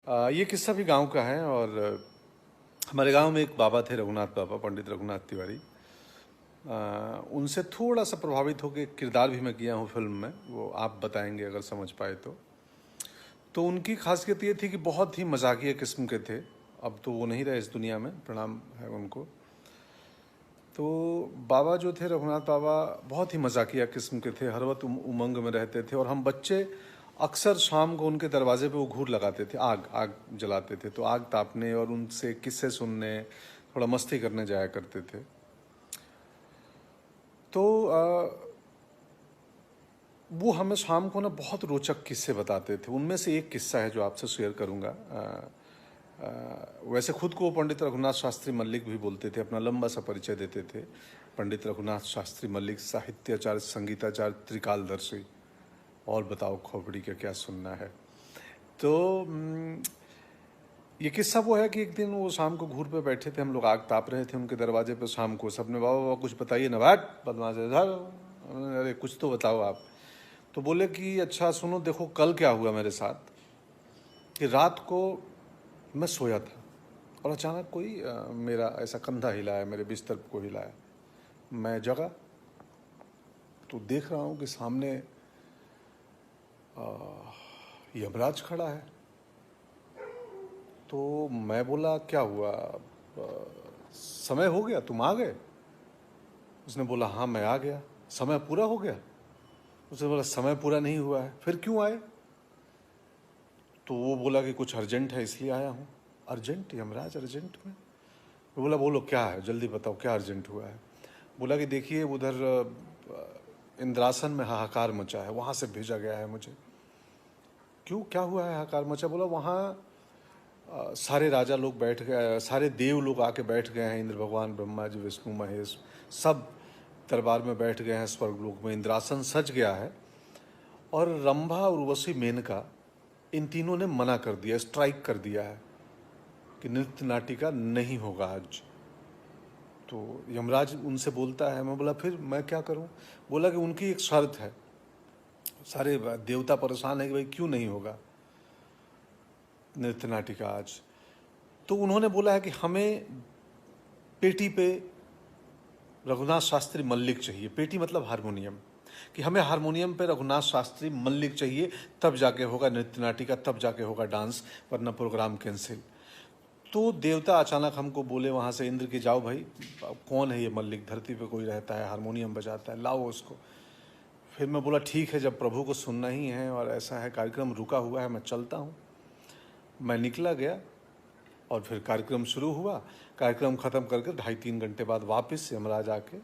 ये किस्सा भी गांव का है और हमारे गांव में एक बाबा थे, रघुनाथ बाबा, पंडित रघुनाथ तिवारी। उनसे थोड़ा सा प्रभावित होकर एक किरदार भी मैं किया हूँ फिल्म में, वो आप बताएंगे अगर समझ पाए तो उनकी खासियत ये थी कि बहुत ही मजाकिया किस्म के थे। अब तो वो नहीं रहे इस दुनिया में, प्रणाम है उनको। तो बाबा जो थे, रघुनाथ बाबा, बहुत ही मजाकिया किस्म के थे, हर वक्त उमंग में रहते थे। और हम बच्चे अक्सर शाम को उनके दरवाजे पे वो घूर लगाते थे, आग आग जलाते थे, तो आग तापने और उनसे किस्से सुनने, थोड़ा मस्ती करने जाया करते थे। तो वो हमें शाम को ना बहुत रोचक किस्से बताते थे। उनमें से एक किस्सा है जो आपसे शेयर करूँगा। वैसे खुद को पंडित रघुनाथ शास्त्री मल्लिक भी बोलते थे, अपना लंबा सा परिचय देते थे। पंडित रघुनाथ शास्त्री मल्लिक, साहित्याचार्य, संगीताचार्य, त्रिकालदर्शी। और बताओ खोपड़ी का क्या सुनना है। तो ये किस्सा वो है कि एक दिन वो शाम को घूर पे बैठे थे, हम लोग आग ताप रहे थे उनके दरवाजे पे शाम को। सबने बाबा बाबा कुछ बताइए ना, बाट बदमाश है, अरे कुछ तो बताओ आप। तो बोले कि अच्छा सुनो, देखो कल क्या हुआ मेरे साथ कि रात को मैं सोया था और अचानक कोई मेरा ऐसा कंधा हिलाया, मेरे बिस्तर को हिलाया। मैं जगा तो देख रहा हूँ कि सामने यमराज खड़ा है। तो मैं बोला क्या हुआ, समय हो गया, तुम आ गए? उसने बोला हाँ मैं आ गया। समय पूरा हो गया? उसने बोला समय पूरा नहीं हुआ है। फिर क्यों आए? तो वो बोला कि कुछ अर्जेंट है इसलिए आया हूँ। अर्जेंट? यमराज अर्जेंट में? वो बोला बोलो क्या है, जल्दी बताओ क्या अर्जेंट हुआ है। बोला कि देखिए उधर इंद्रासन में हाहाकार मचा है, वहाँ से भेजा गया है मुझे। क्यों, क्या हुआ है हाहाकार मचा? बोला वहाँ सारे राजा लोग बैठ गए, सारे देव लोग आके बैठ गए हैं, इंद्र भगवान, ब्रह्मा जी, विष्णु, महेश, सब दरबार में बैठ गए हैं स्वर्गलोक में। इंद्रासन सज गया है और रंभा, उर्वशी, मेनका, इन तीनों ने मना कर दिया, स्ट्राइक कर दिया है कि नृत्य नाटिका नहीं होगा आज। तो यमराज उनसे बोलता है, मैं बोला फिर मैं क्या करूं? बोला कि उनकी एक शर्त है। सारे देवता परेशान है कि भाई क्यों नहीं होगा नृत्य नाटिका आज। तो उन्होंने बोला है कि हमें पेटी पे रघुनाथ शास्त्री मल्लिक चाहिए। पेटी मतलब हारमोनियम, कि हमें हारमोनियम पे रघुनाथ शास्त्री मल्लिक चाहिए, तब जाके होगा नृत्य नाटिका, तब जाके होगा डांस, वरना प्रोग्राम कैंसिल। तो देवता अचानक हमको बोले वहाँ से, इंद्र की जाओ भाई, कौन है ये मल्लिक, धरती पे कोई रहता है, हारमोनियम बजाता है, लाओ उसको। फिर मैं बोला ठीक है, जब प्रभु को सुनना ही है और ऐसा है, कार्यक्रम रुका हुआ है, मैं चलता हूँ। मैं निकला गया और फिर कार्यक्रम शुरू हुआ। कार्यक्रम ख़त्म करके 2.5-3 घंटे बाद वापस यमराज आके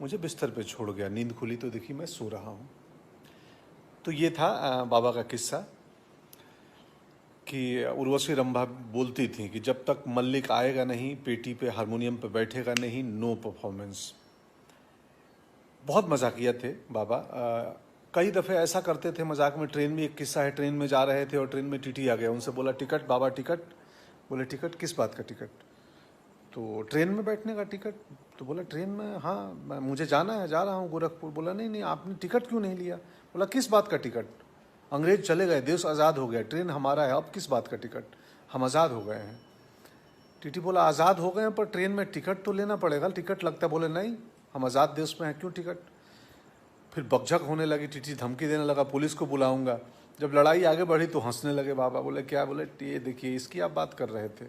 मुझे बिस्तर पे छोड़ गया। नींद खुली तो देखी मैं सो रहा हूँ। तो ये था बाबा का किस्सा कि उर्वशी रंभा बोलती थी कि जब तक मल्लिक आएगा नहीं, पेटी पे हारमोनियम पे बैठेगा नहीं, नो परफॉर्मेंस। बहुत मजाकिया थे बाबा। कई दफ़े ऐसा करते थे मजाक में। ट्रेन में एक किस्सा है, ट्रेन में जा रहे थे और ट्रेन में टीटी आ गया। उनसे बोला टिकट बाबा, टिकट। बोले टिकट किस बात का टिकट? तो ट्रेन में बैठने का टिकट। तो बोला ट्रेन में, हाँ मुझे जाना है, जा रहा हूँ गोरखपुर। बोला नहीं नहीं, आपने टिकट क्यों नहीं लिया? बोला किस बात का टिकट? अंग्रेज चले गए, देश आज़ाद हो गया, ट्रेन हमारा है, अब किस बात का टिकट? हम आज़ाद हो गए हैं। टीटी बोला आज़ाद हो गए हैं पर ट्रेन में टिकट तो लेना पड़ेगा, टिकट लगता है। बोले नहीं, हम आज़ाद देश में हैं, क्यों टिकट? फिर बकझक होने लगी, टीटी धमकी देने लगा, पुलिस को बुलाऊंगा। जब लड़ाई आगे बढ़ी तो हंसने लगे बाबा। बोले क्या? बोले ये देखिए, इसकी आप बात कर रहे थे?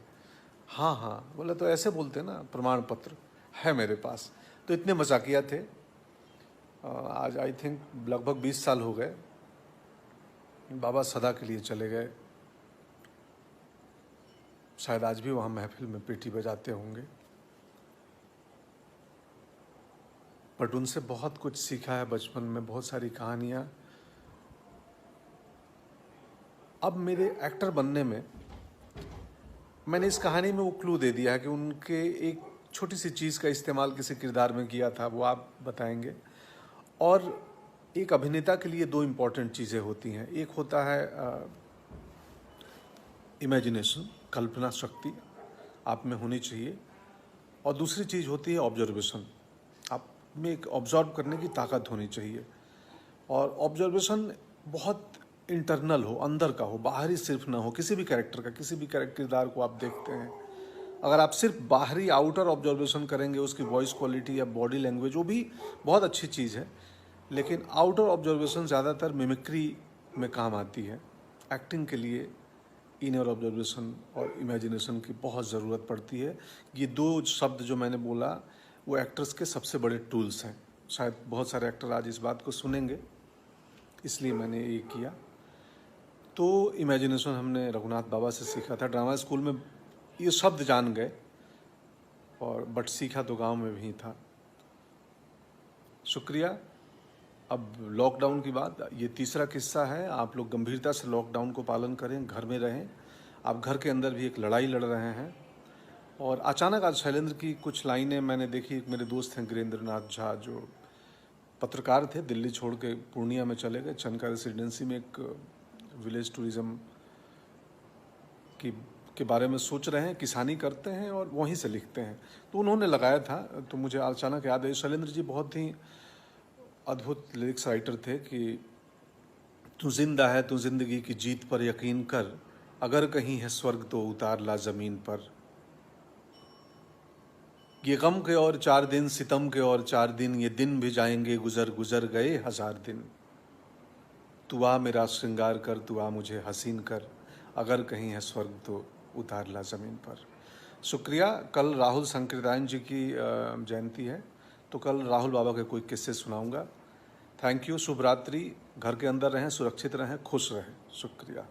हाँ हाँ। बोले तो ऐसे बोलते ना, प्रमाण पत्र है मेरे पास। तो इतने मजाकिया थे। आज आई थिंक लगभग 20 साल हो गए। बाबा सदा के लिए चले गए। शायद आज भी वहाँ महफिल में पेटी बजाते होंगे। बट उनसे बहुत कुछ सीखा है बचपन में, बहुत सारी कहानियाँ। अब मेरे एक्टर बनने में मैंने इस कहानी में वो क्लू दे दिया है कि उनके एक छोटी सी चीज़ का इस्तेमाल किसी किरदार में किया था, वो आप बताएंगे। और एक अभिनेता के लिए 2 इम्पॉर्टेंट चीज़ें होती हैं। एक होता है इमेजिनेशन, कल्पना शक्ति आप में होनी चाहिए, और दूसरी चीज़ होती है ऑब्जर्वेशन। आप में एक ऑब्जर्व करने की ताकत होनी चाहिए। और ऑब्जर्वेशन बहुत इंटरनल हो, अंदर का हो, बाहरी सिर्फ ना हो। किसी भी कैरेक्टर का, किसी भी किरदार को आप देखते हैं, अगर आप सिर्फ बाहरी आउटर ऑब्जर्वेशन करेंगे, उसकी वॉइस क्वालिटी या बॉडी लैंग्वेज, वो भी बहुत अच्छी चीज़ है, लेकिन आउटर ऑब्जर्वेशन ज़्यादातर मिमिक्री में काम आती है। एक्टिंग के लिए इनर ऑब्जर्वेशन और इमेजिनेशन की बहुत ज़रूरत पड़ती है। ये दो शब्द जो मैंने बोला वो एक्टर्स के सबसे बड़े टूल्स हैं। शायद बहुत सारे एक्टर आज इस बात को सुनेंगे, इसलिए मैंने ये किया। तो इमेजिनेशन हमने रघुनाथ बाबा से सीखा था। ड्रामा स्कूल में ये शब्द जान गए, और बट सीखा तो गांव में भी था। शुक्रिया। अब लॉकडाउन की बात, ये तीसरा किस्सा है। आप लोग गंभीरता से लॉकडाउन को पालन करें, घर में रहें। आप घर के अंदर भी एक लड़ाई लड़ रहे हैं। और अचानक आज शैलेंद्र की कुछ लाइनें मैंने देखी। मेरे दोस्त हैं गिरेंद्र नाथ झा, जो पत्रकार थे, दिल्ली छोड़ के पूर्णिया में चले गए। चनका रेसिडेंसी में एक विलेज टूरिज्म के बारे में सोच रहे हैं, किसानी करते हैं और वहीं से लिखते हैं। तो उन्होंने लगाया था, तो मुझे अचानक याद है। शैलेंद्र जी बहुत ही अद्भुत लिरिक्स राइटर थे कि तू जिंदा है, तू जिंदगी की जीत पर यकीन कर, अगर कहीं है स्वर्ग तो उतार ला जमीन पर। ये गम के और 4 दिन, सितम के और 4 दिन, ये दिन भी जाएंगे गुजर, गुजर गए 1000 दिन। तू आ मेरा श्रृंगार कर, तू आ मुझे हसीन कर, अगर कहीं है स्वर्ग तो उतार ला जमीन पर। शुक्रिया। कल राहुल संकीर्तन जी की जयंती है, तो कल राहुल बाबा के कोई किस्से सुनाऊंगा। Thank you. शुभ रात्रि। घर के अंदर रहें, सुरक्षित रहें, खुश रहें। शुक्रिया।